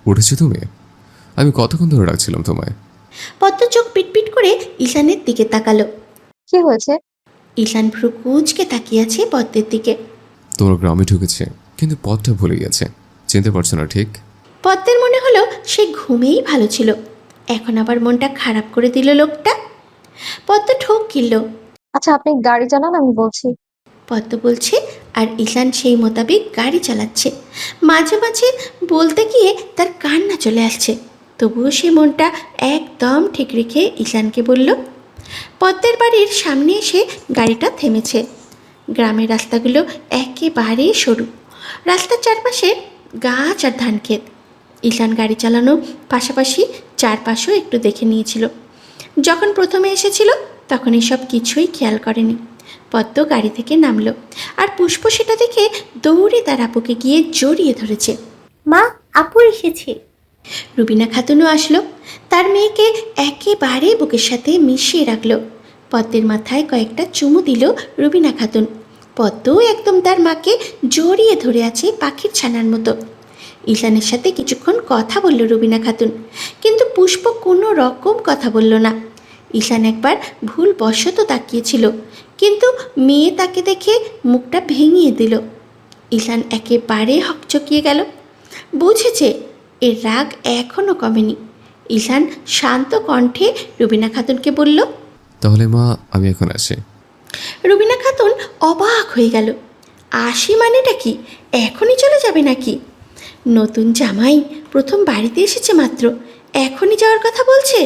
উঠেছো তুমি? আমি কতক্ষণ ধরে রাখছিলাম তোমায়। পদ্ম চোখ পিটপিট করে ঈশানের দিকে তাকালো। কি হয়েছে? ঈশান ভ্রু কুঁচকে তাকিয়ে আছে পদ্মের দিকে। তোমার গ্রামে ঢুকেছে, কিন্তু পথটা ভুলে গেছে। চিনতে পারছো না ঠিক? পদ্মের মনে হলো সে ঘুমেই ভালো ছিল, এখন আবার মনটা খারাপ করে দিল লোকটা। পদ্ম ঠোক গিলল। আচ্ছা, আপনি গাড়ি চালান, আমি বলছি। পদ্ম বলছে আর ঈশান সেই মোতাবেক গাড়ি চালাচ্ছে। মাঝে মাঝে বলতে গিয়ে তার কান্না চলে আসছে, তবুও সে মনটা একদম ঠিক রেখে ঈশানকে বলল। পদ্মের বাড়ির সামনে এসে গাড়িটা থেমেছে। গ্রামের রাস্তাগুলো একেবারে সরু, রাস্তার চারপাশে গাছ আর ধান ক্ষেত। ঈশান গাড়ি চালানো পাশাপাশি চারপাশেও একটু দেখে নিয়েছিল। যখন প্রথমে এসেছিল তখন এসব কিছুই খেয়াল করেনি। পদ্ম গাড়ি থেকে নামলো আর পুষ্প সেটা দেখে দৌড়ে তার আপুকে গিয়ে জড়িয়ে ধরেছে। মা, আপু এসেছে। রুবিনা খাতুনও আসলো, তার মেয়েকে একেবারে বুকের সাথে মিশিয়ে রাখলো। পদ্মের মাথায় কয়েকটা চুমু দিল রুবিনা খাতুন। পদ্মও একদম তার মাকে জড়িয়ে ধরে আছে পাখির ছানার মতো। ঈশানের সাথে কিছুক্ষণ কথা বলল রুবিনা খাতুন, কিন্তু পুষ্প কোনো রকম কথা বলল না। ঈশান একবার ভুলবশত তাকিয়েছিল, কিন্তু মেয়ে তাকে দেখে মুখটা ভেঙিয়ে দিল। ঈশান একেবারে হকচকিয়ে গেল। বুঝেছে এর রাগ এখনও কমেনি। ঈশান শান্ত কণ্ঠে রুবিনা খাতুনকে বলল, তাহলে মা, আমি এখন আসি। রুবিনা খাতুন অবাক হয়ে গেল। আসি মানেটা কি? এখনই চলে যাবে নাকি? নতুন জামাই প্রথম বাড়িতে এসেছে মাত্র, এখনই যাওয়ার কথা বলছে?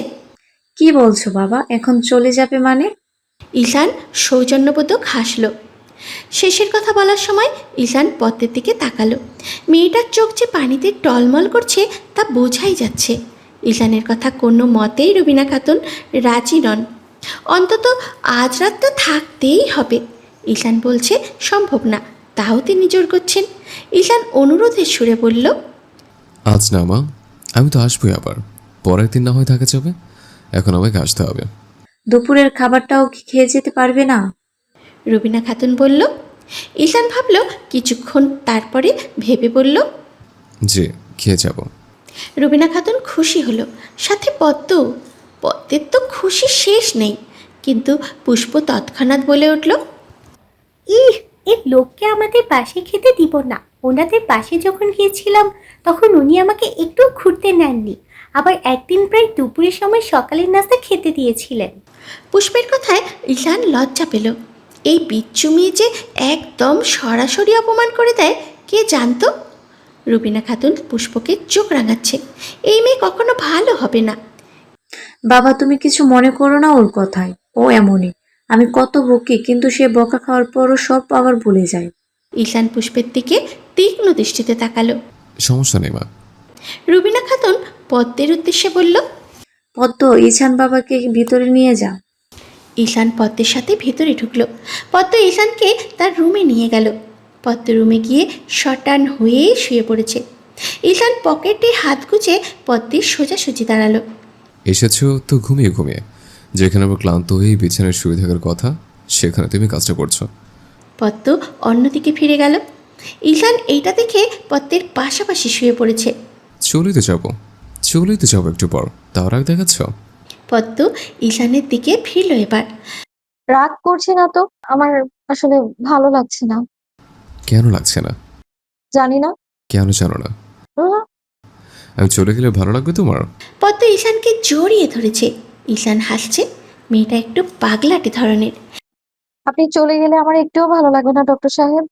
কি বলছো বাবা, এখন চলে যাবে মানে? ঈশান সৌজন্যবোধক হাসল। শেষের কথা বলার সময় ঈশান পদ্মের দিকে তাকালো। মেয়েটার চোখ যে পানিতে টলমল করছে তা বোঝাই যাচ্ছে। ঈশানের কথা কোনো মতেই রুবিনা খাতুন রাজি নন। অন্তত আজ রাতটা থাকতেই হবে। ঈশান বলছে সম্ভব না, তাও তিনি জোর করছেন। ঈশান অনুরোধের সুরে বলল, আজ না মা, আমি তো আসবোই আবার। পরের দিন না হয় থাকা যাবে, এখন আমাকে আসতে হবে। দুপুরের খাবারটাও কি খেয়ে যেতে পারবে না? রুবিনা খাতুন বলল। ঈশান ভাবল কিছুক্ষণ, তারপরে ভেবে বলল, জি, খেয়ে যাব। রুবিনা খাতুন খুশি হলো, সাথে পদ্ম। পদ্মের তো খুশি শেষ নেই, কিন্তু পুষ্প তৎক্ষণাৎ বলে উঠল, ইহ, এর লোককে আমাদের পাশে খেতে দিব না। ওনাদের পাশে যখন গিয়েছিলাম তখন উনি আমাকে একটু ঘুরতে নেননি, আবার একদিন প্রায় দুপুরের সময় সকালের নাস্তা খেতে দিয়েছিলেন। পুষ্পের কথায় ঈশান লজ্জা পেল। এই বিচ্ছু মেয়ে যে একদম সরাসরি অপমান করে দেয়, কে জানতো? রুবিনা খাতুন পুষ্পকে চোখ রাঙাচ্ছে। এই মেয়ে কখনো ভালো হবে না। বাবা, তুমি কিছু মনে করো না ওর কথায়, ও এমনই। আমি কত বকি, কিন্তু সে বকা খাওয়ার পরও সব আবার ভুলে যায়। ঈশান পুষ্পের দিকে তীক্ষ্ণ দৃষ্টিতে তাকালো। সমস্যা নেই মা। রুবিনা খাতুন পদ্মের উদ্দেশ্যে বলল, পদ্ম, ঈশান বাবাকে ভিতরে নিয়ে যা। ঈশান পদ্মের সাথে ভেতরে ঢুকলো। পদ্ম ঈশানকে তার রুমে নিয়ে গেল। পদ্ম রুমে গিয়ে শটান হয়ে শুয়ে পড়েছে। ঈশান পকেটে হাত গুজে পদ্মের সোজাসুজি দাঁড়ালো। এসেছো তো ঘুমিয়ে ঘুমিয়ে। যেখানে আমার ক্লান্ত হয়ে বিছানায় শুয়ে থাকার কথা, সেখানে তুমি কাজটা করছো। পদ্ম অন্যদিকে ফিরে গেল। ঈশান এইটা দেখে পদ্মের পাশাপাশি শুয়ে পড়েছে। চলেই তো যাবো একটু পর, তাও রাগ দেখাচ্ছ? পদ্ম ঈশানের দিকে ফিরল এবার। রাগ করছি না তো, আমার আসলে ভালো লাগছে না। কেন লাগছে না? জানি না। কেন জানো না? উম, আমি চলে গেলে ভালো লাগবে তোমার? পদ্ম ঈশানকে জড়িয়ে ধরেছে। ঈশান হাসছে। মেয়েটা একটু পাগলাটে ধরনের। আপনি চলে গেলে আমার একটুও ভালো লাগবে না ডক্টর সাহেব।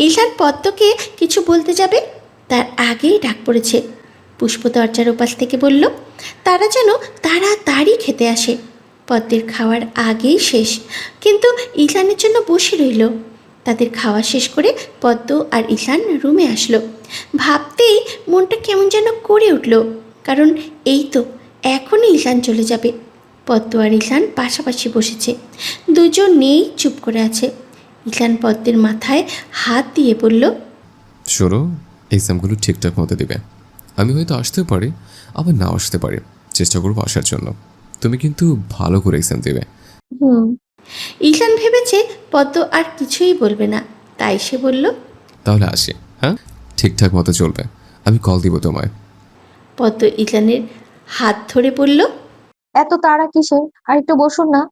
ঈশান পদ্মকে কিছু বলতে যাবে, তার আগেই ডাক পড়েছে। পুষ্প দরজার ওপাশ থেকে বলল, তারা যেন তাড়াতাড়ি খেতে আসে। পদ্মের খাওয়ার আগেই শেষ, কিন্তু ঈশানের জন্য বসে রইল। তাদের খাওয়া শেষ করে পদ্ম আর ঈশান রুমে আসলো। ভাবতেই মনটা কেমন যেন করে উঠল, কারণ এই তো এখনই ঈশান চলে যাবে। পদ্ম আর ঈশান পাশাপাশি বসেছে, দুজনেই চুপ করে আছে। ঈশান পদ্মের মাথায় হাত দিয়ে বলল, শোনো, এক্সামগুলো ঠিকঠাক মতো দিবে। আমি হয়তো আসতেও পারি, আবার নাও আসতে পারি। চেষ্টা করবো আসার জন্য। তুমি কিন্তু ভালো করে এক্সাম দেবে। হুম। ঈশান ভেবেছে পদ্ম আর কিছুই বলবে না, তাই সে বলল। তাহলে আসি, হ্যাঁ? ঠিকঠাক মতো চলবে, আমি কল দিব তোমায়। পদ্ম ঈশানের হাত ধরে বলল। এত তাড়া কিসের? আর একটু বসুন না।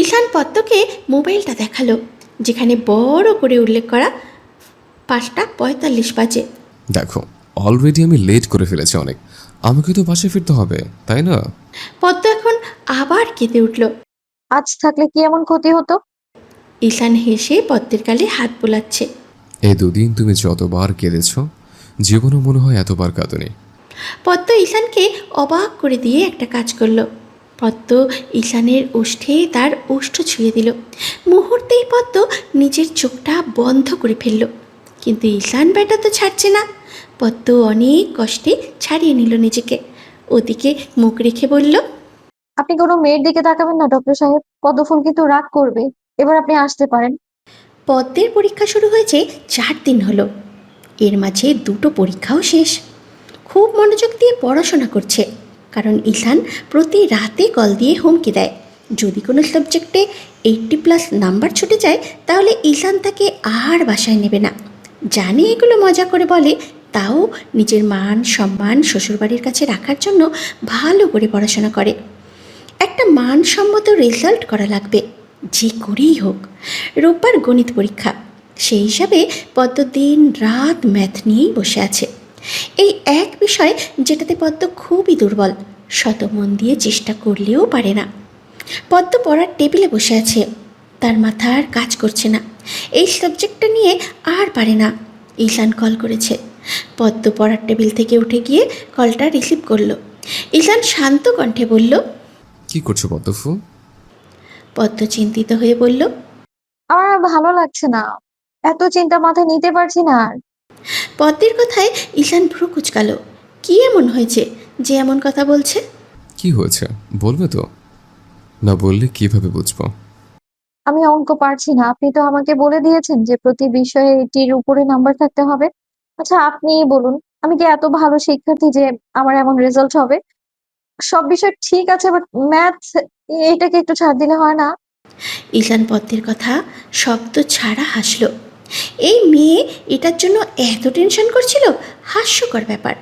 ঈশান পদ্মকে মোবাইলটা দেখালো, যেখানে বড় করে উল্লেখ করা 5:45 বাজে। দেখো, অলরেডি আমি লেট করে ফেলেছি অনেক, আমাকে তো বাসায় ফিরতে হবে, তাই না? পদ্ম এখন আবার কেঁদে উঠল। আজ থাকলে কি এমন ক্ষতি হতো? ঈশান হেসে পদ্মের গালে হাত বোলাচ্ছে। এই দুদিন তুমি যতবার কেঁদেছ, জীবনও মনে হয় এতবার কাঁদনি। পদ্ম ঈশানকে অবাক করে দিয়ে একটা কাজ করলো। পদ্ম ঈশানের ওষ্ঠে তার ওষ্ঠ ছুঁয়ে দিল। মুহূর্তেই পদ্ম নিজের চোখটা বন্ধ করে ফেলল, কিন্তু ঈশান বেটা তো ছাড়ছে না। পদ্ম অনেক কষ্টে ছাড়িয়ে নিল নিজেকে। ওদিকে মুখ রেখে বলল। আপনি কোনো মেয়ের দিকে তাকাবেন না ডক্টর সাহেব, পদ্মফুল কিন্তু রাগ করবে। এবার আপনি আসতে পারেন। পদ্মের পরীক্ষা শুরু হয়েছে 4 দিন হলো। এর মাঝে 2টো পরীক্ষাও শেষ। খুব মনোযোগ দিয়ে পড়াশোনা করছে, কারণ ঈশান প্রতি রাতে কল দিয়ে হুমকি দেয়, যদি কোনো সাবজেক্টে 80+ নাম্বার ছুটে যায় তাহলে ঈশান তাকে আর বাসায় নেবে না। জানে এগুলো মজা করে বলে, তাও নিজের মান সম্মান শ্বশুরবাড়ির কাছে রাখার জন্য ভালো করে পড়াশোনা করে। একটা মানসম্মত রেজাল্ট করা লাগবে, যে করেই হোক। রোববার গণিত পরীক্ষা, সেই হিসাবে পদ্ম দিন রাত ম্যাথ নিয়েই বসে আছে। এই এক বিষয় যেটাতে পদ্ম খুবই দুর্বল, শত মন দিয়ে চেষ্টা করলেও পারে না। পদ্ম পড়ার টেবিলে বসে আছে, তার মাথা আর কাজ করছে না। এই সাবজেক্টটা নিয়ে আর পারে না। ঈশান কল করেছে। পদ্ম পড়ার টেবিল থেকে উঠে গিয়ে কলটা রিসিভ করলো। ঈশান শান্ত কণ্ঠে বলল। কি করছো পদ্মফুল? পদ্ম চিন্তিত হয়ে বলল। আমার আর ভালো লাগছে না, এত চিন্তা মাথায় নিতে পারছি না আর। পদ্মের কথায় ঈশান ভ্রু কুচকাল। কি এমন হয়েছে যে এমন কথা বলছে? কি হয়েছে বলবে তো? না বললে কিভাবে বুঝবো? আমি অঙ্ক পারছি না, আপনি তো আমাকে বলে দিয়েছেন যে প্রতি বিষয়ে এটির উপরে নাম্বার থাকতে হবে। আচ্ছা আপনিই বলুন, আমি কি এত ভালো শিক্ষার্থী যে আমার এমন রেজাল্ট হবে? সব বিষয় ঠিক আছে, বাট ম্যাথ, এইটাকে একটু ছাড় দিলে হয় না? ঈশান পদ্মের কথা শব্দ ছাড়া হাসল। এই মেয়ে এটার জন্য এত টেনশন করছিল, হাস্যকর ব্যাপার।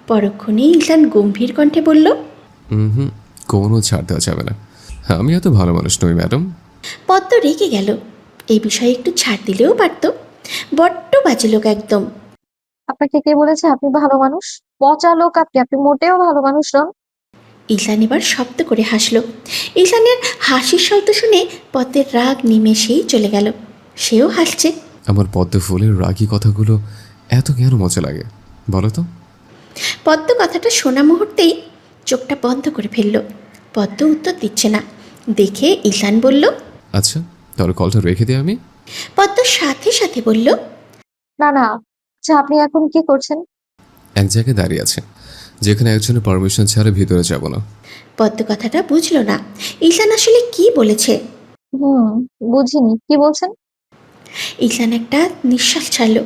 পরক্ষণেই ঈশান গম্ভীর কণ্ঠে বলল। হুম, কোনো ছাড় দেওয়া যাবে না, আমি এত ভালো মানুষ নই ম্যাডাম। পদ্ম রেগে গেল। এই বিষয়ে একটু ছাড় দিলেও পারত। বড্ড বাজে লোক একদম। আপনাকে কে বলেছে আপনি ভালো মানুষ? পচা লোক আপনি, আপনি মোটেও ভালো মানুষ নন। ঈশান এবার শব্দ করে হাসল। ঈশানের হাসির শব্দ শুনে পদ্মের রাগ নিমেষেই চলে গেল। সেও হাসছে। আমার পদ্মফুলের রাগী কথাগুলো এত কেন মজা লাগে বলো তো? পদ্ম কথাটা শোনা মুহূর্তেই চোখটা বন্ধ করে ফেলল। পদ্ম উত্তর দিচ্ছে না দেখে ঈশান বলল। আচ্ছা, তাহলে কলটা রেখে দিই আমি। পদ্ম সাথে সাথে বলল। না না, আচ্ছা আপনি এখন কি করছেন? এক জায়গায় দাঁড়িয়ে আছে, যেখানে একজনের পারমিশন ছাড়া ভিতরে যাব না। পদ্ম কথাটা বুঝলো না ঈশান আসলে কি বলেছে। বুঝিনি, কি বলছেন? ঈশান একটা নিঃশ্বাস ছাড়ল।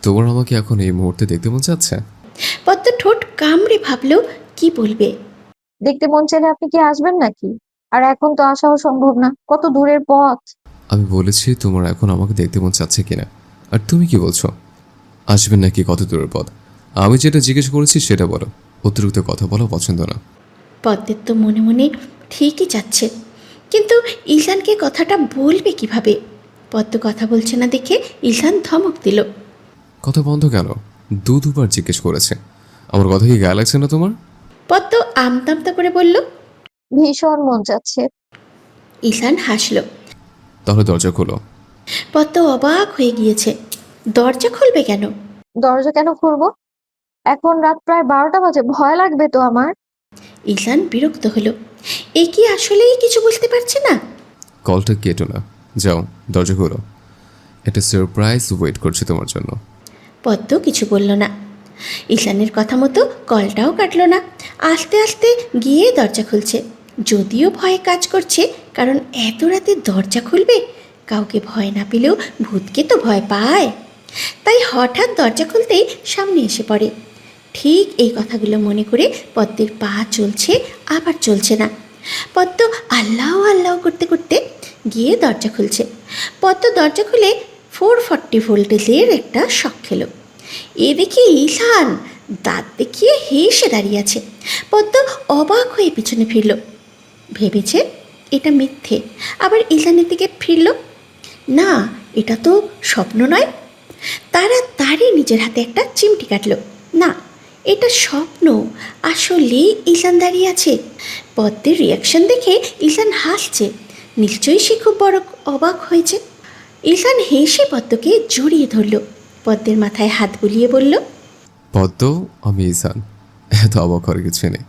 তোমার আমাকে এখন এই মুহূর্তে দেখতে মন চাচ্ছে? পদ্ম ঠোঁট কামড়ে ভাবলো কি বলবে। দেখতে মন চাইলে আপনি কি আসবেন নাকি? আর এখন তো আসাও সম্ভব না, কত দূরের পথ। আমি বলেছি তোমার এখন আমাকে দেখতে মন চাচ্ছে কিনা, আর তুমি কি বলছো আসবেন নাকি কত দূরের পথ? আমি যেটা জিজ্ঞেস করেছি সেটা বলো, অতিরিক্ত কথা বলা পছন্দ না। পদ্মের তো মনে মনে ঠিকই যাচ্ছে, কিন্তু ঈশানকে কথাটা বলবে কিভাবে? পদ্ম কথা বলছে না দেখে ঈশান ধমক দিল। কথা বন্ধ কেন? দুবার জিজ্ঞেস করেছে, আমার কথা কি গায়ে লাগছে না তোমার? পদ্ম আমতা আমতা করে বলল। ভীষণ মন যাচ্ছে। ঈশান হাসল। তাহলে দরজা খোলো। পদ্ম অবাক হয়ে গিয়েছে। দরজা খুলবে কেন? দরজা কেন খুলবো? এখন রাত প্রায় 12টা বাজে, ভয় লাগবে তো আমার। ঈশান বিরক্ত হলো। এ কি আসলেই কিছু বুঝতে পারছে না? কলটা কেটো না, যাও দরজা খোলো, একটা সারপ্রাইজ ওয়েট করছে তোমার জন্য। পদ্ম কিছু বলল না। ঈশানের কথা মতো কলটাও কাটলো না। আস্তে আস্তে গিয়ে দরজা খুলছে, যদিও ভয়ে কাজ করছে, কারণ এত রাতে দরজা খুলবে। কাউকে ভয় না পেলেও ভূতকে তো ভয় পায়। তাই হঠাৎ দরজা খুলতেই সামনে এসে পড়ে। ঠিক এই কথাগুলো মনে করে পদ্মের পা চলছে আবার চলছে না। পদ্ম আল্লাহ আল্লাহ করতে করতে গিয়ে দরজা খুলছে। পদ্ম দরজা খুলে 440 ভোল্টেজের একটা শক খেলো। এ দেখে ঈশান দাঁত দেখিয়ে হেসে দাঁড়িয়ে আছে। পদ্ম অবাক হয়ে পিছনে ফিরল, ভেবেছে এটা মিথ্যে, আবার ঈশানের দিকে ফিরল, না এটা তো স্বপ্ন নয়। তাড়াতাড়ি নিজের হাতে একটা চিমটি কাটল, না এটা স্বপ্ন, আসলে ঈশান দাঁড়িয়ে আছে। পদ্মের রিয়াকশন দেখে ঈশান হাসছে, নিশ্চয়ই সে খুব বড় অবাক হয়েছে। ঈশান হেসে পদ্মকে জড়িয়ে ধরল, পদ্মের মাথায় হাত বুলিয়ে বলল, পদ্ম, আমি ঈশান। এত অবাক করার কিছু নেই।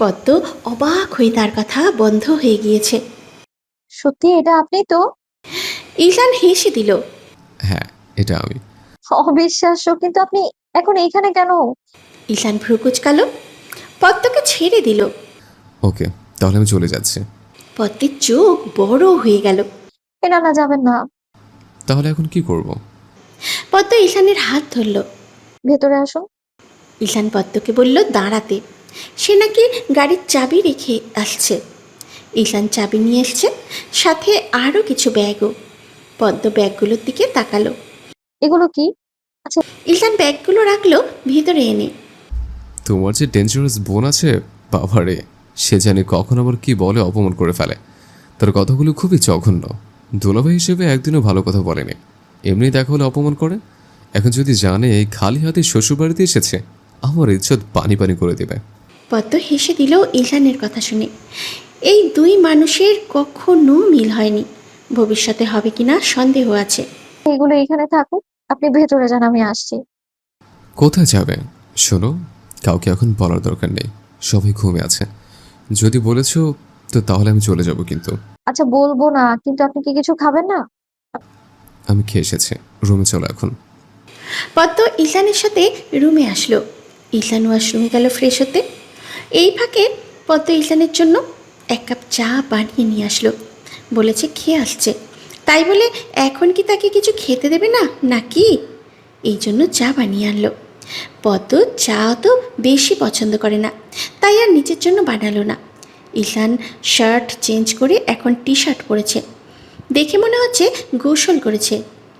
পদ্ম অবাক হয়ে তার কথা বন্ধ হয়ে গিয়েছে। সত্যি এটা আপনি তো? ঈশান হেসে দিল, হ্যাঁ, এটা আমি। অবিশ্বাস্য, কিন্তু আপনি এখন এইখানে কেন? ঈশান ভ্রু কুচকালো, পদ্মকে ছেড়ে দিল। ওকে, তাহলে আমি চলে যাচ্ছি। পদ্মের চোখ বড় হয়ে গেল। না না, যাবেন না। তাহলে এখন কি করব? পদ্ম ঈশানের হাত ধরল। ভেতরে আসুন। ঈশান পদ্মকে বলল দাঁড়াতে, সে নাকি গাড়ির চাবি রেখে আসছে। ঈশান চাবি নিয়ে এসছে, সাথে আরও কিছু ব্যাগও। পদ্ম ব্যাগগুলোর দিকে তাকালো। এগুলো কি? আচ্ছা, ঈশান ব্যাগগুলো রাখলো ভিতরে এনে। তোমার যে ডেঞ্জারাস বোন আছে, বাবারে, সে জানে কখন আবার কি বলে অপমান করে ফেলে। তার কথাগুলো খুবই জঘন্য। দুলাভাই হিসেবে একদিনও ভালো কথা বলেনি, এমনি দেখা হলে অপমান করে। এখন যদি জানে এই খালি হাতে শ্বশুরবাড়িতে এসেছে, আমার ইজ্জত পানি পানি করে দেবে। পদ্ম হেসে দিল ঈশানের কথা শুনে। এই দুই মানুষের কখনো মিল হয়নি, ভবিষ্যতে হবে কিনা সন্দেহ আছে। এগুলো এখানে থাকুক, আপনি ভেতরে যান, আমি আসছি। কোথায় যাবে? শোনো, কাউকে এখন বলার দরকার নেই, সবাই ঘুমে আছে। যদি বলেছ তো তাহলে আমি চলে যাব, কিন্তু আচ্ছা বলবো না, কিন্তু আপনি কি কিছু খাবেন না? আমি খেয়ে এসেছি, রুমে চলো এখন। পদ্ম ঈশানের সাথে রুমে আসলো। ঈশান ওয়াশরুমে গেল ফ্রেশ হতে। এই ফাঁকে পদ্ম ঈশানের জন্য এক কাপ চা বানিয়ে নিয়ে আসলো, বলেছে খেয়ে আসছে, তাই বলে এখন কি তাকে কিছু খেতে দেবে না নাকি? এই জন্য চা বানিয়ে আনলো। পদ্ম চা তো বেশি পছন্দ করে না, তাই আর নিজের জন্য বানালো না। ঈশান শার্ট চেঞ্জ করে এখন টি শার্ট পরেছে, দেখে মনে হচ্ছে গোসল করেছে,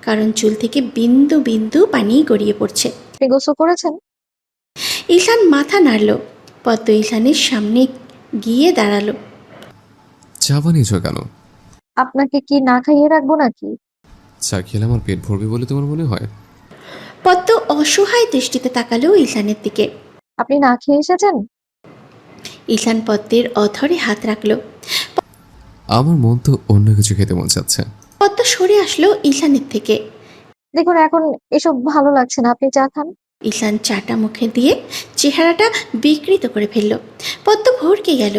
কারণ চুল থেকে বিন্দু বিন্দু পানি গড়িয়ে পড়ছে। আপনি গোসল করেছেন? ঈশান মাথা নাড়ল, পদ্ম ঈশানের সামনে গিয়ে দাঁড়ালো। চা বানিয়েছ কেন? আপনাকে কি না খাইয়ে রাখবো নাকি? চা খেলে আমার পেট ভরবে বলে তোমার মনে হয়? পদ্ম অসহায় দৃষ্টিতে তাকালো ঈশানের দিকে। আপনি না খেয়ে এসেছেন? ঈশান পদ্মের অধরে হাত রাখলো। আমার মন তো অন্য কিছু খেতে মন চাচ্ছে। পদ্ম সরে আসলো ঈশানের থেকে। দেখুন, এখন এসব ভালো লাগছে না, আপনি চা খান। ঈশান চাটা মুখে দিয়ে চেহারাটা বিকৃত করে ফেলল। পদ্ম ভরকে গেল,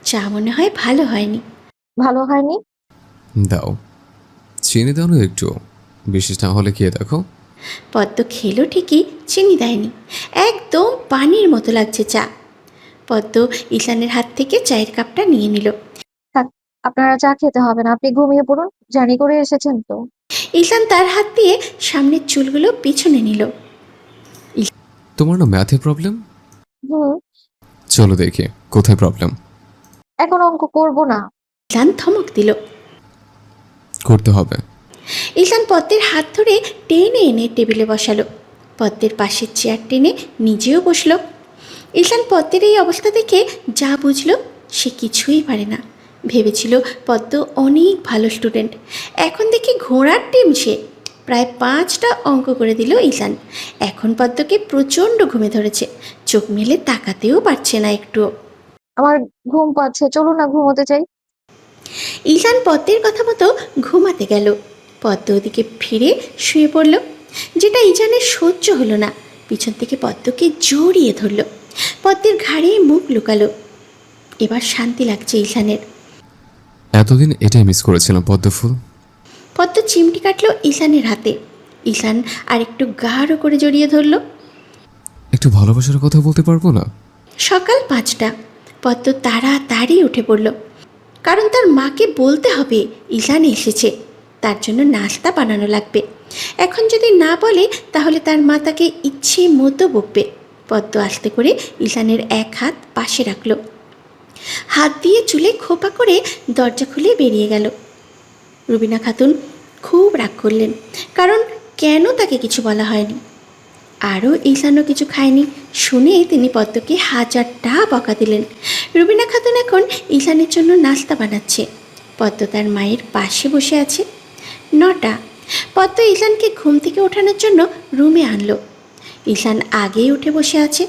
চা মনে হয় ভালো হয়নি। ভালো হয়নি? দাও, চিনি দাও না একটু, বিশেষ না হলে খেয়ে দেখো। পদ্ম খেলো ঠিকই, চিনি দেয়নি, একদম পানির মতো লাগছে চা। পদ্ম ঈশানের হাত থেকে চায়ের কাপটা নিয়ে নিল। থাক, আপনারা চা খেতে হবে না, আপনি ঘুমিয়ে পড়ুন, জার্নি করে এসেছেন তো। ঈশান তার হাত দিয়ে সামনের চুলগুলো পিছনে নিল। তোমার না ম্যাথে প্রবলেম? হুম। চলো দেখি কোথায় প্রবলেম। এখন অঙ্ক করব না। ঈশান ধমক দিল। করতে হবে। ঈশান পদ্মের হাত ধরে টেনে এনে টেবিলে বসালো, পদ্মের পাশের চেয়ার টেনে নিজেও বসলো। ঈশান পদ্মের এই অবস্থা দেখে যা বুঝলো সে কিছুই পারে না। ভেবেছিল পদ্ম অনেক ভালো স্টুডেন্ট, এখন দেখি ঘোড়ার টিম সে। প্রায় 5টা অঙ্ক করে দিল ঈশান। এখন পদ্মকে প্রচণ্ড ঘুমে ধরেছে, চোখ মেলে তাকাতেও পারছে না একটুও। আমার ঘুম পাচ্ছে, চলুন না ঘুমোতে চাই। ঈশান পদ্মের কথা মতো ঘুমাতে গেল। পদ্ম ওদিকে ফিরে শুয়ে পড়ল, যেটা ঈশানের সহ্য হলো না। পিছন থেকে পদ্মকে জড়িয়ে ধরল, পদ্মের ঘাড়ে মুখ লুকালো। এবার শান্তি লাগছে ঈশানের। এতদিন এটাই মিস করেছিলাম পদ্মফুল। পদ্ম চিমটি কাটলো ঈশানের হাতে। ঈশান আর একটু গাঢ় করে জড়িয়ে ধরল। একটু ভালোবাসার কথা বলতে পারবো না? সকাল 5টা। পদ্ম তাড়াতাড়ি উঠে পড়ল, কারণ তার মাকে বলতে হবে ঈশান এসেছে, তার জন্য নাস্তা বানানো লাগবে। এখন যদি না বলে তাহলে তার মা তাকে ইচ্ছে মতো বকবে। পদ্ম আস্তে করে ঈশানের এক হাত পাশে রাখল, হাত দিয়ে চুলে খোপা করে দরজা খুলে বেরিয়ে গেল। রুবিনা খাতুন খুব রাগ করলেন, কারণ কেন তাকে কিছু বলা হয়নি। আরও ঈশানও কিছু খায়নি শুনে তিনি পদ্মকে হাজারটা বকা দিলেন। রুবিনা খাতুন এখন ঈশানের জন্য নাস্তা বানাচ্ছে। পদ্ম তার মায়ের পাশে বসে আছে। 9টা। পদ্ম ঈশানকে ঘুম থেকে ওঠানোর জন্য রুমে আনলো। ঈশান আগেই উঠে বসে আছে,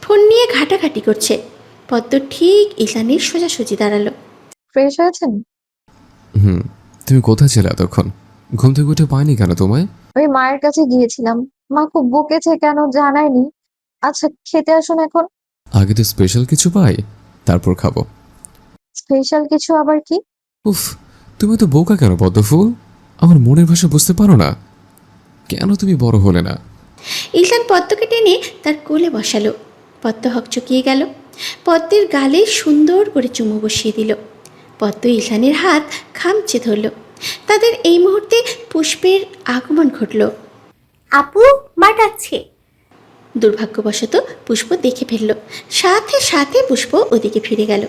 ফোন নিয়ে ঘাটাঘাটি করছে। পদ্ম ঠিক ঈশানের সোজাসুজি দাঁড়ালো। ফ্রেশ হয়েছেন? হুম। তুমি কোথায় ছিলে এতক্ষণ? ঘুম থেকে উঠে পাইনি কেন তোমায়? আমি মায়ের কাছে গিয়েছিলাম, মা খুব বকেছে, কেন জানায়নি। আচ্ছা, খেতে আসুন এখন। আগে তো স্পেশাল কিছু পাই, তারপর খাবো। স্পেশাল কিছু আবার কি? উফ, তুমি তো বোকা কেন পদ্মফুল? আমার মনের ভাষা বুঝতে পারো না? কেন তুমি বড় হলে না? ঈশান পদ্মকে টেনে তার কোলে বসালো। পদ্ম হকচকিয়ে গেল। পদ্মের গালে সুন্দর করে চুমু বসিয়ে দিল। পদ্ম ঈশানের হাত খামচে ধরল। তাদের এই মুহূর্তে পুষ্পের আগমন ঘটল। আপু, মা ডাকছে। দুর্ভাগ্যবশত পুষ্প দেখে ফেলল। সাথে সাথে পুষ্প ওদিকে ফিরে গেল।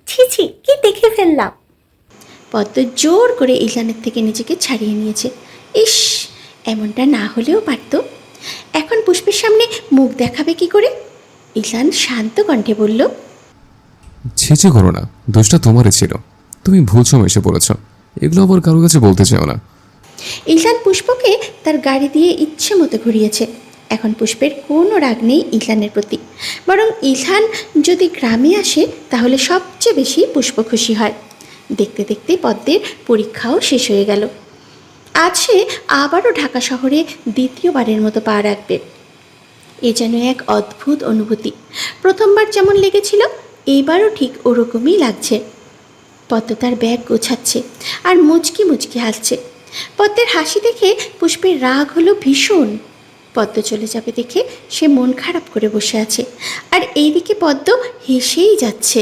ছি ছি, কি দেখে ফেললাম? পদ্ম জোর করে ঈশানের থেকে নিজেকে ছাড়িয়ে নিয়েছে। ইস, এমনটা না হলেও পারত। এখন পুষ্পের সামনে মুখ দেখাবে কি করে? ঈশান শান্ত কণ্ঠে বলল, ছেচে করো না, দোষটা তোমারই ছিল। তুমি ভুল সময় এসে পড়েছ। এগুলো আবার কারো কাছে বলতে চাও না। ঈশান পুষ্পকে তার গাড়ি দিয়ে ইচ্ছে মতো ঘুরিয়েছে। এখন পুষ্পের কোনো রাগ নেই ঈশানের প্রতি। বরং ঈশান যদি গ্রামে আসে তাহলে সবচেয়ে বেশি পুষ্প খুশি হয়। দেখতে দেখতে পদ্মের পরীক্ষাও শেষ হয়ে গেল। আজ সে আবারও ঢাকা শহরে দ্বিতীয়বারের মতো পা রাখবে। এ যেন এক অদ্ভুত অনুভূতি। প্রথমবার যেমন লেগেছিল, এইবারও ঠিক ওরকমই লাগছে। পদ্ম তার ব্যাগ গোছাচ্ছে আর মুচকি মুচকি হাসছে। পদ্মের হাসি দেখে পুষ্পের রাগ হলো ভীষণ। পদ্ম চলে যাবে দেখে সে মন খারাপ করে বসে আছে, আর এইদিকে পদ্ম হেসেই যাচ্ছে।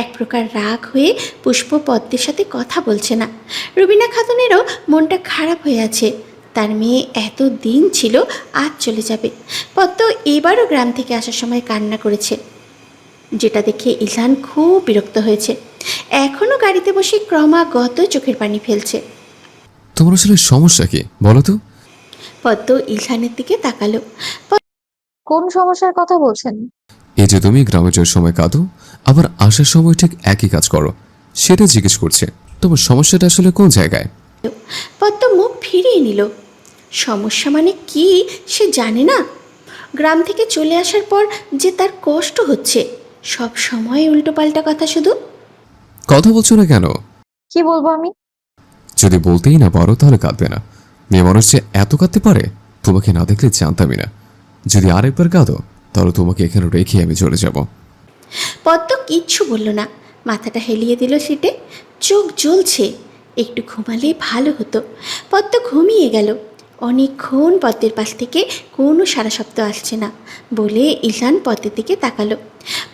এক প্রকার রাগ হয়ে পুষ্প পদ্মের সাথে কথা বলছে না। রুবিনা খাতুনেরও মনটা খারাপ হয়ে আছে। তার মেয়ে এত দিন ছিল, আজ চলে যাবে। পদ্ম এবারও গ্রাম থেকে আসার সময় কান্না করেছে, যেটা দেখে ঈশান খুব বিরক্ত হয়েছে। এখনও গাড়িতে বসে ক্রমাগত চোখের পানি ফেলছে। তোমার আসলে সমস্যা কি বলো তো? পদ্ম ঈশানের দিকে তাকালো। কোন সমস্যার কথা বলছেন? এই যে তুমি গ্রামে যাওয়ার সময় কাঁদো, আবার আসার সময় ঠিক একই কাজ করো, সেটা জিজ্ঞেস করছে। তোমার সমস্যাটা আসলে কোন জায়গায়? পদ্ম মুখ ফিরিয়ে নিল। সমস্যা মানে কি সে জানে না। গ্রাম থেকে চলে আসার পর যে তার কষ্ট হচ্ছে, সব সময় উল্টোপাল্টা কথা শুধু। কথা বলছো না কেন? কি বলবো আমি? যদি বলতেই না পারো তাহলে কাঁদবে না। মেয়ে মানুষ যে এত কাঁদতে পারে তোমাকে না দেখলে জানতামই না। যদি আরেকবার কাঁদো তাহলে তোমাকে এখানে রেখে আমি চলে যাব। পদ্ম কিচ্ছু বলল না, মাথাটা হেলিয়ে দিল সিটে। চোখ জ্বলছে, একটু ঘুমালে ভালো হতো। পদ্ম ঘুমিয়ে গেল। অনেকক্ষণ পদ্মের পাশ থেকে কোনো সারা শব্দ আসছে না বলে ঈশান পদ্মের দিকে তাকালো।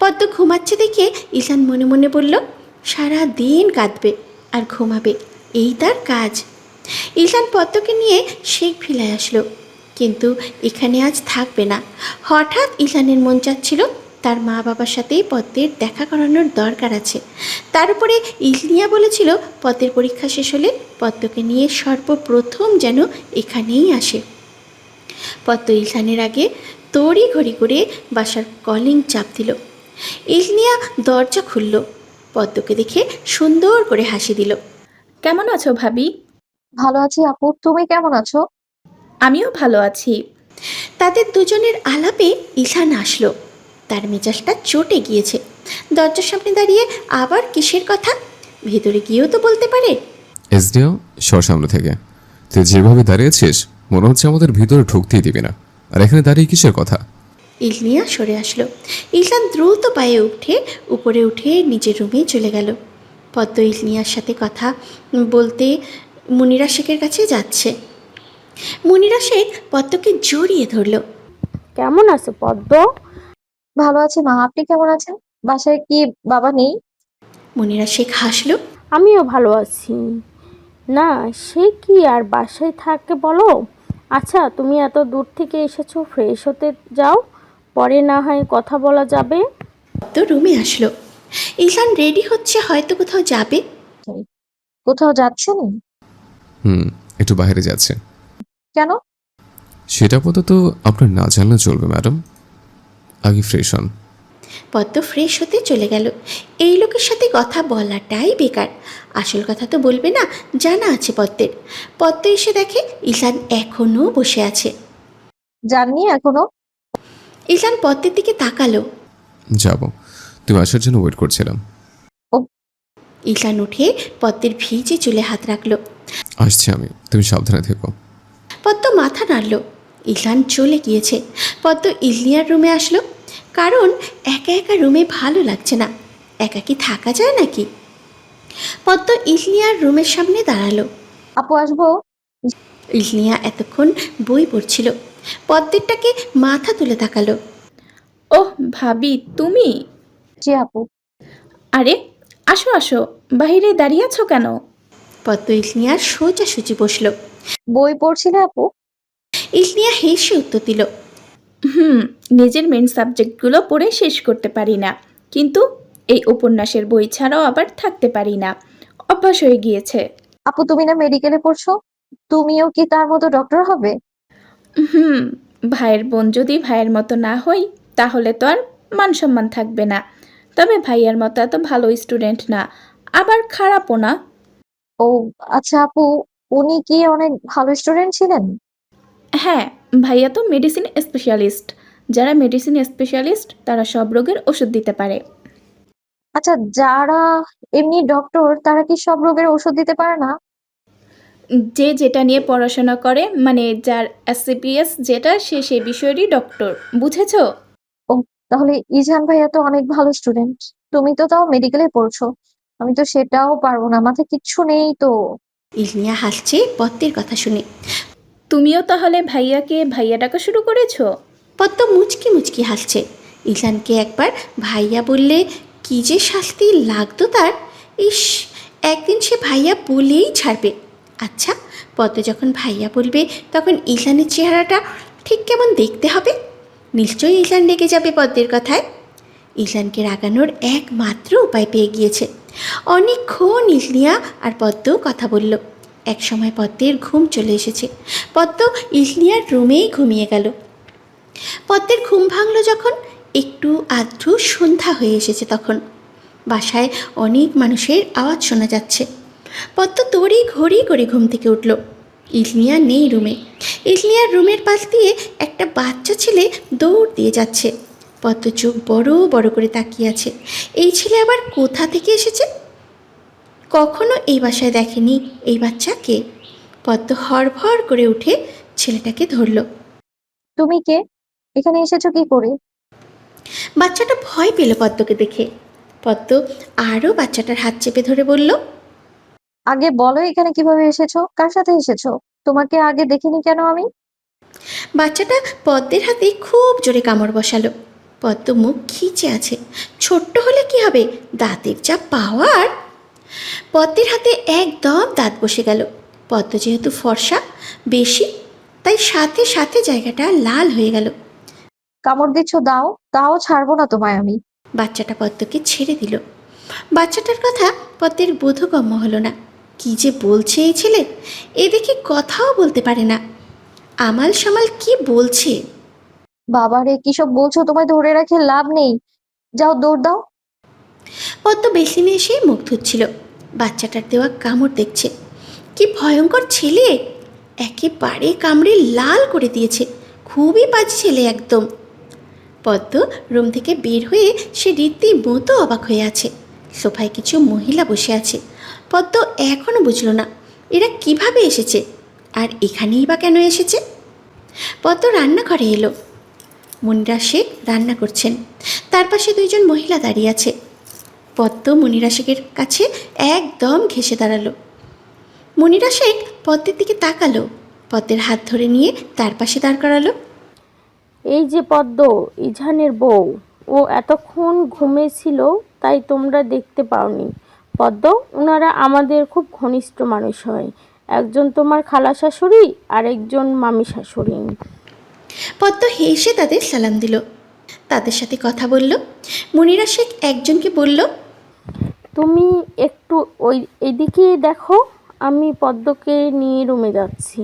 পদ্ম ঘুমাচ্ছে দেখে ঈশান মনে মনে বলল, সারা দিন কাঁদবে আর ঘুমাবে, এই তার কাজ। ঈশান পদ্মকে নিয়ে শেখ ভিলায় আসলো, কিন্তু এখানে আজ থাকবে না। হঠাৎ ঈশানের মন চাচ্ছিল তার মা বাবার সাথে পদ্মের দেখা করানোর দরকার আছে। তার উপরে ইলনিয়া বলেছিল পদ্মের পরীক্ষা শেষ হলে পদ্মকে নিয়ে সর্বপ্রথম যেন এখানেই আসে। পদ্ম ঈশানের আগে তড়ি ঘড়ি করে বাসার কলিং চাপ দিল। ইলনিয়া দরজা খুলল। পদ্মকে দেখে সুন্দর করে হাসি দিল। কেমন আছো ভাবি? ভালো আছি আপু, তুমি কেমন আছো? আমিও ভালো আছি। তাদের দুজনের আলাপে ঈশান আসলো। তার মেজাজটা চটে গিয়েছে। দরজার সামনে দাঁড়িয়ে আবার কিসের কথা? ভেতরে গিয়েও তো বলতে পারে। এসডিও সর সামনে থেকে। তুই যেভাবে দাঁড়িয়েছিস মনে হচ্ছে আমাদের ভিতরে ঢুকতেই দিবি না। আর এখানে দাঁড়িয়ে কিসের কথা? ইলনিয়া সরে আসলো। ঈশান দ্রুত পায়ে উপরে উঠে নিজের রুমে চলে গেল। পদ্ম ইলনিয়ার সাথে কথা বলতে মুনিরা শেখের কাছে যাচ্ছে। মুনিরা শেখ পদ্মকে জড়িয়ে ধরল। কেমন আছো পদ্ম? ভালো আছি মা, আপনি কেমন আছেন? বাসায় কি বাবা নেই? মুনিরা শেখ হাসলো। আমিও ভালো আছি। না, সে কি আর বাসায় থাকে বলো। আচ্ছা, তুমি এত দূর থেকে এসেছো, ফ্রেশ হতে যাও, পরে না হয় কথা বলা যাবে। পদ্ম রুমে আসলো। ঈশান রেডি হচ্ছে, হয়তো কোথাও যাবে। কোথাও যাচ্ছেন? একটু বাইরে যাচ্ছে। কেন? সেটা আপাতত আপনার না জানলে চলবে ম্যাডাম, আগে ফ্রেশ হন। পদ্ম ফ্রেশ হতে চলে গেল। এই লোকের সাথে কথা বলাটাই বেকার। আসল কথা তো বলবে না, জানা আছে পদ্মের। পদ্ম এসে দেখে ঈশান এখনও বসে আছে। জাননি এখনো? ঈশান পদ্মের দিকে তাকালো। যাব, তুমি আসার জন্য ওয়েট করছিলাম। ঈশান উঠে পদ্মের ভিজে চুলে হাত রাখলো। আসছি আমি, তুমি সাবধানে থেকো। পদ্ম মাথা নাড়ল। ঈশান চলে গিয়েছে। পদ্ম ইলনিয়ার রুমে আসলো, কারণ একা একা রুমে ভালো লাগছে না। একা কি থাকা যায় নাকি? পদ্ম ইলনিয়ার রুমের সামনে দাঁড়ালো। আপু আসবো? ইলনিয়া এতক্ষণ বই পড়ছিল। পদ্মেরটাকে মাথা তুলে তাকালো। ওহ ভাবি, তুমি? জি আপু। আরে আসো আসো, বাইরে দাঁড়িয়ে আছো কেন? পদ্ম ইলনিয়ার সোজাসুজি বসলো। বই পড়ছিলে আপু? ইলনিয়া হেসে উত্তর দিল। নিজের মেন সাবজেক্টগুলো পড়ে শেষ করতে পারি না, কিন্তু এই উপন্যাসের বই ছাড়াও আবার থাকতে পারি না, অভ্যাস হয়ে গিয়েছে। আপু তুমি না মেডিকেলে পড়ছো, তুমিও কি তার মতো ডক্টর হবে? হুম ভাইয়ের বোন যদি ভাইয়ের মতো না হই তাহলে তো আর মান সম্মান থাকবে না। তবে ভাইয়ার মতো এত ভালো স্টুডেন্ট না, আবার খারাপও না। ও আচ্ছা আপু, উনি কি অনেক ভালো স্টুডেন্ট ছিলেন? হ্যাঁ, ভাইয়া তো মেডিসিন স্পেশালিস্ট। যারা মেডিসিন স্পেশালিস্ট তারা সব রোগের ওষুধ দিতে পারে। আচ্ছা, যারা এমনি ডক্টর তারা কি সব রোগের ওষুধ দিতে পারে না? যে যেটা নিয়ে পড়াশোনা করে, মানে যার এসসিপিএস যেটা, সে সে বিষয়েরই ডক্টর, বুঝেছো? ও, তাহলে ইজান ভাইয়া তো অনেক ভালো স্টুডেন্ট। তুমি তো তাও মেডিকেলে পড়ছো, আমি তো সেটাও পারবো না, মাথায় কিচ্ছু নেই তো। ইলনিয়া হাসছে পদ্মের কথা শুনে। তুমিও তাহলে ভাইয়াকে ভাইয়া ডাকা শুরু করেছো? পদ্ম মুচকি মুচকি হাসছে। ঈশানকে একবার ভাইয়া বললে কি যে শাস্তি লাগতো তার! ইস, একদিন সে ভাইয়া বলেই ছাড়বে। আচ্ছা, পদ্ম যখন ভাইয়া বলবে তখন ঈশানের চেহারাটা ঠিক কেমন দেখতে হবে? নিশ্চয়ই ঈশান রেগে যাবে পদ্মের কথায়। ঈশানকে রাগানোর একমাত্র উপায় পেয়ে গিয়েছে। অনেকক্ষণ ইলনিয়া আর পদ্ম কথা বলল। একসময় পদ্মের ঘুম চলে এসেছে। পদ্ম ইলনিয়ার রুমেই ঘুমিয়ে গেল। পদ্মের ঘুম ভাঙল যখন একটু আধটু সন্ধ্যা হয়ে এসেছে। তখন বাসায় অনেক মানুষের আওয়াজ শোনা যাচ্ছে। পদ্ম তড়ি ঘড়ি করে ঘুম থেকে উঠল। ইলনিয়া নেই রুমে। ইলনিয়ার রুমের পাশ দিয়ে একটা বাচ্চা ছেলে দৌড় দিয়ে যাচ্ছে। পদ্ম চোখ বড় বড় করে তাকিয়ে আছে। এই ছেলে আবার কোথা থেকে এসেছে? কখনো এই বাসায় দেখেনি এই বাচ্চাকে। পদ্ম হড়ভড় করে উঠে ছেলেটাকে ধরল। তুমি কে? এখানে এসেছো কি করে? বাচ্চাটা ভয় পেল পদ্মকে দেখে। পদ্ম আরও বাচ্চাটার হাত চেপে ধরে বলল, আগে বলো এখানে কিভাবে এসেছো, কার সাথে এসেছো? তোমাকে আগে দেখিনি কেন আমি? বাচ্চাটা পদ্মের হাতে খুব জোরে কামড় বসালো। পদ্ম মুখ খিচে আছে। ছোট্ট হলে কি হবে, দাঁতের যা পাওয়ার! পদ্মের হাতে একদম দাঁত বসে গেল। পদ্ম যেহেতু ফর্সা বেশি, তাই সাথে সাথে জায়গাটা লাল হয়ে গেল। কামড় দিচ্ছ, দাও, তাও ছাড়বো না তোমায় আমি। বাচ্চাটা পদ্মকে ছেড়ে দিল। বাচ্চাটার কথা পদ্মের বোধগম্য হলো না। কি যে বলছে এই ছেলে! এ দেখে কথাও বলতে পারে না। আমাল সামাল কি বলছে! বাবারে, কিসব বলছো? তোমায় ধরে রাখে লাভ নেই, যাও দৌড় দাও। পদ্ম বেসিনে এসে মুখ ধুচ্ছিল। বাচ্চাটার দেওয়া কামড় দেখছে। কি ভয়ঙ্কর ছেলে! একেবারে কামড়ে লাল করে দিয়েছে। খুবই বাজে ছেলে একদম। পদ্ম রুম থেকে বের হয়ে সে রীতিমতো অবাক হয়ে আছে। সোফায় কিছু মহিলা বসে আছে। পদ্ম এখনও বুঝল না এরা কিভাবে এসেছে, আর এখানেই বা কেন এসেছে। পদ্ম রান্নাঘরে এলো। মনিরা শেখ রান্না করছেন। তার পাশে দুইজন মহিলা দাঁড়িয়ে আছে। পদ্ম মনিরা শেখের কাছে একদম ঘেঁষে দাঁড়ালো। মনিরা শেখ পদ্মের দিকে তাকালো। পদ্মের হাত ধরে নিয়ে তার পাশে দাঁড় করালো। এই যে পদ্ম, ইজানের বউ। ও এতক্ষণ ঘুমিয়েছিল, তাই তোমরা দেখতে পাওনি। পদ্ম, ওনারা আমাদের খুব ঘনিষ্ঠ মানুষ হয়। একজন তোমার খালা শাশুড়ি, আর একজন মামি শাশুড়ি। পদ্ম হেসে তাদের সালাম দিল। তাদের সাথে কথা বলল। মনিরা শেখ একজনকে বলল, তুমি একটু এদিকে দেখো, আমি পদ্মকে নিয়ে রুমে যাচ্ছি।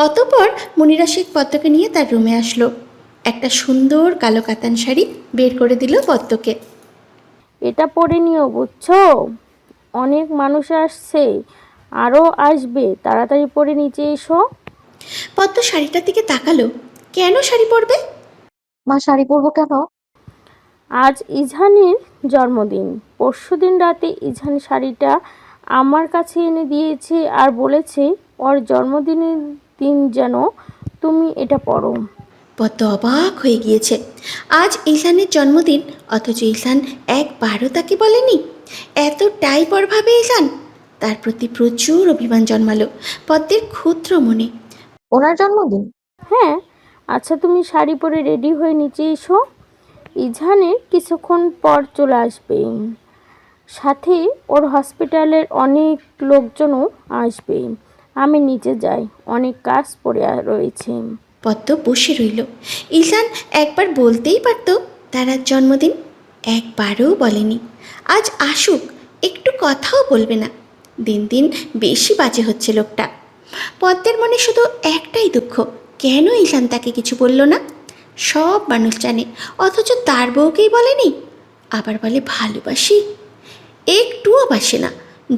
অতঃপর মনিরা শেখ পদ্মকে নিয়ে তার রুমে আসলো। একটা সুন্দর কালো কাতান শাড়ি বের করে দিল পদ্মকে। এটা পরে নিও, বুঝছো? অনেক মানুষ আসছে, আরও আসবে, তাড়াতাড়ি পরে নিচে এসো। পদ্ম শাড়িটার দিকে তাকালো। কেন শাড়ি পরবে? মা শাড়ি পরবো কেন? আজ ইজহানের জন্মদিন। পরশুদিন রাতে ইজহান শাড়িটা আমার কাছে এনে দিয়েছে আর বলেছে ওর জন্মদিনের দিন যেন তুমি এটা পরো। পদ্ম অবাক হয়ে গিয়েছে। আজ ইলহানের জন্মদিন, অথচ ইলহান একবারও তাকে বলেনি। এতটাই পর ভাবে ইলহান। তার প্রতি প্রচুর অভিমান জন্মালো পদ্মের ক্ষুদ্র মনে। ওনার জন্মদিন? হ্যাঁ, আচ্ছা তুমি শাড়ি পরে রেডি হয়ে নিচে এসো। ইজহানের কিছুক্ষণ পর চলে আসবে, সাথে ওর হসপিটালের অনেক লোকজনও আসবে। আমি নিচে যাই, অনেক কাজ পড়ে রয়েছে। পদ্ম বসে রইল। ইলহান একবার বলতেই পারত তার আজ জন্মদিন, একবারও বলেনি। আজ আসুক, একটু কথাও বলবে না। দিন দিন বেশি বাজে হচ্ছে লোকটা। পদ্মের মনে শুধু একটাই দুঃখ, কেন ইলহান তাকে কিছু বলল না? সব মানুষ জানে, অথচ তার বউকেই বলেনি। আবার বলে ভালোবাসি, একটুও বাসে না।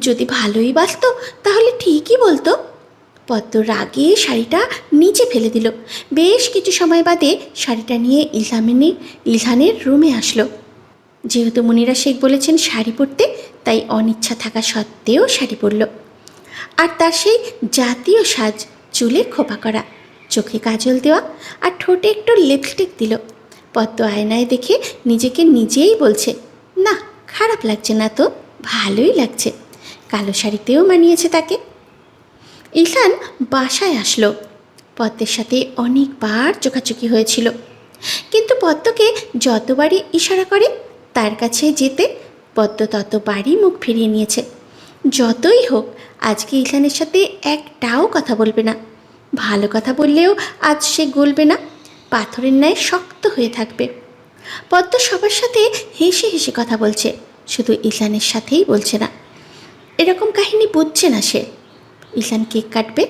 যদি ভালোই বাসত তাহলে ঠিকই বলতো। পদ্ম রাগে শাড়িটা নিচে ফেলে দিল। বেশ কিছু সময় বাদে শাড়িটা নিয়ে ইলহানের রুমে আসলো। যেহেতু মনিরা শেখ বলেছেন শাড়ি পরতে, তাই অনিচ্ছা থাকা সত্ত্বেও শাড়ি পরল। আর তার সেই জাতীয় সাজ, চুলে খোপা করা, চোখে কাজল দেওয়া আর ঠোঁটে একটু লিপস্টিক দিল। পদ্ম আয়নায় দেখে নিজেকে নিজেই বলছে, না খারাপ লাগছে না তো, ভালোই লাগছে। কালো শাড়িতেও মানিয়েছে তাকে। ইলহান বাসায় আসলো। পদ্মের সাথে অনেকবার চোখাচোখি হয়েছিল, কিন্তু পদ্মকে যতবারই ইশারা করে তার কাছে যেতে, পদ্ম ততবারই মুখ ফিরিয়ে নিয়েছে। যতই হোক, আজকে ইলহানের সাথে একটাও কথা বলবে না। ভালো কথা বললেও আজ সে গলবে না, পাথরের ন্যায় শক্ত হয়ে থাকবে। পদ্ম সবার সাথে হেসে হেসে কথা বলছে, শুধু ইলহানের সাথেই বলছে না। এরকম কাহিনী বুঝছে না সে। ইলহান কেক কাটবে,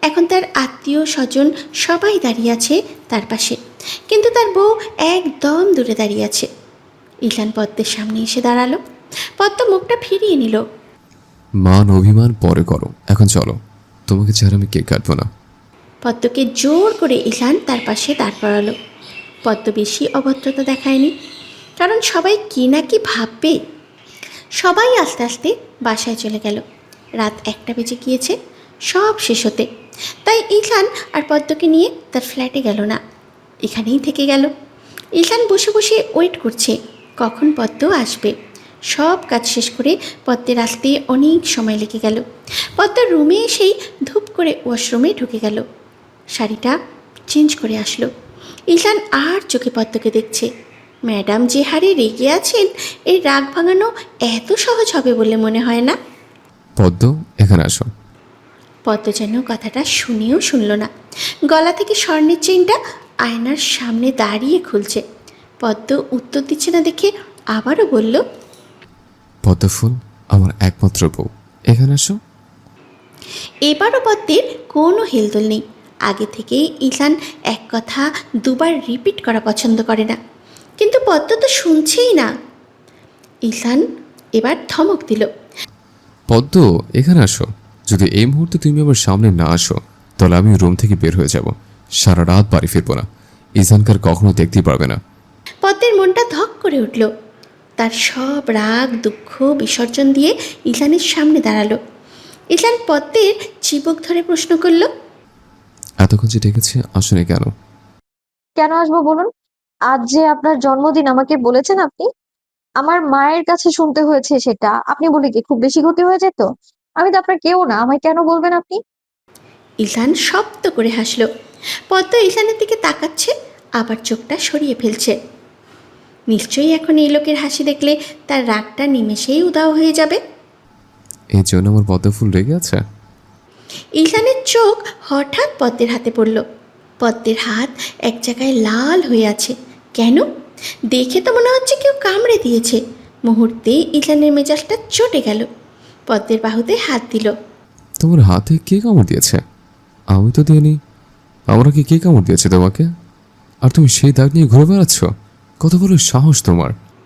এখন তার আত্মীয় স্বজন সবাই দাঁড়িয়ে আছে তার পাশে, কিন্তু তার বউ একদম দূরে দাঁড়িয়ে আছে। ইলহান পদ্মের সামনে এসে দাঁড়ালো। পদ্ম মুখটা ফিরিয়ে নিল। মান অভিমান পরে করো, এখন চলো, তোমাকে ছাড়া আমি কেক কাটবো না। পদ্মকে জোর করে ইলহান তার পাশে দাঁড় করালো। পদ্ম বেশি অভদ্রতা দেখায়নি, কারণ সবাই কি না কি ভাববে। সবাই আস্তে আস্তে বাসায় চলে গেল। রাত 1টা বেজে গিয়েছে সব শেষ হতে। তাই ইলহান আর পদ্মকে নিয়ে তার ফ্ল্যাটে গেল না, এখানেই থেকে গেল। ইলহান বসে বসে ওয়েট করছে কখন পদ্ম আসবে। সব কাজ শেষ করে পদ্মের আসতে অনেক সময় লেগে গেল। পদ্ম রুমে এসেই ধূপ করে ওয়াশরুমে ঢুকে গেল, শাড়িটা চেঞ্জ করে আসলো। ইলহান আর চোখে পদ্মকে দেখছে। ম্যাডাম যে হারে রেগে আছেন, এই রাগ ভাঙানো এত সহজ হবে বলে মনে হয় না। পদ্ম, এখানে আসো। পদ্ম যেন কথাটা শুনেও শুনল না। গলা থেকে স্বর্ণের চেইনটা আয়নার সামনে দাঁড়িয়ে খুলছে। পদ্ম উত্তর দিচ্ছে না দেখে আবারও বলল, পদ্মফুল, আমার একমাত্র বউ, এখানে আসো। এবারও পদ্মের কোনো হেলদোল নেই। আগে থেকেই ইলহান এক কথা দুবার রিপিট করা পছন্দ করে না, কিন্তু পদ্ম তো শুনছেই না। ইলহান এবার ধমক দিল, পদ্ম, এখানে আসো। যদি এই মুহূর্তে তুমি আমার সামনে না আসো, তাহলে আমি রুম থেকে বের হয়ে যাব। সারা রাত বাড়ি ফিরবো না। ইজানকার কখনো দেখতেই পারবে না। পদ্মের মনটা ধক করে উঠল। তার সব রাগ দুঃখ বিসর্জন দিয়ে ইলহানের সামনে দাঁড়ালো। ইলহান পদ্মের চিবুক ধরে প্রশ্ন করল, এতক্ষণ যে ডেকেছে, আসলে কেন? কেন আসবো বলুন? আজ যে আপনার জন্মদিন আমাকে বলেছেন আপনি, আমার মায়ের কাছে শুনতে হয়েছে সেটা। আপনি বলে কি খুব বেশি ক্ষতি হয়ে যেত? আমি তো আপনার কেউ না, আমায় কেন বলবেন আপনি? ইলহান শব্দ করে হাসল। পদ্ম ইলহানের দিকে তাকাচ্ছে, আবার চোখটা সরিয়ে ফেলছে। নিশ্চয়ই এখন এই লোকের হাসি দেখলে তার রাগটা নিমেষেই উধাও হয়ে যাবে। এই জন্য আমার পদ্মফুল রেগে আছে? ইলহানের চোখ হঠাৎ পদ্মের হাতে পড়ল। পদ্মের হাত এক জায়গায় লাল হয়ে আছে। কেন? দেখে তো মনে হচ্ছে কেউ কামড়ে দিয়েছে। মুহূর্তেই ইলহানের মেজাজটা চটে গেল। পদ্মের বাহুতে হাত দিল। তোমার হাতে কে কামড় দিয়েছে? আমি তো দিইনি। আমাকে কে কামড় দিয়েছে তোমাকে? আর তুমি সেই দাগ নিয়ে ঘুরে বেড়াচ্ছ? কত বড় সাহস তোমার!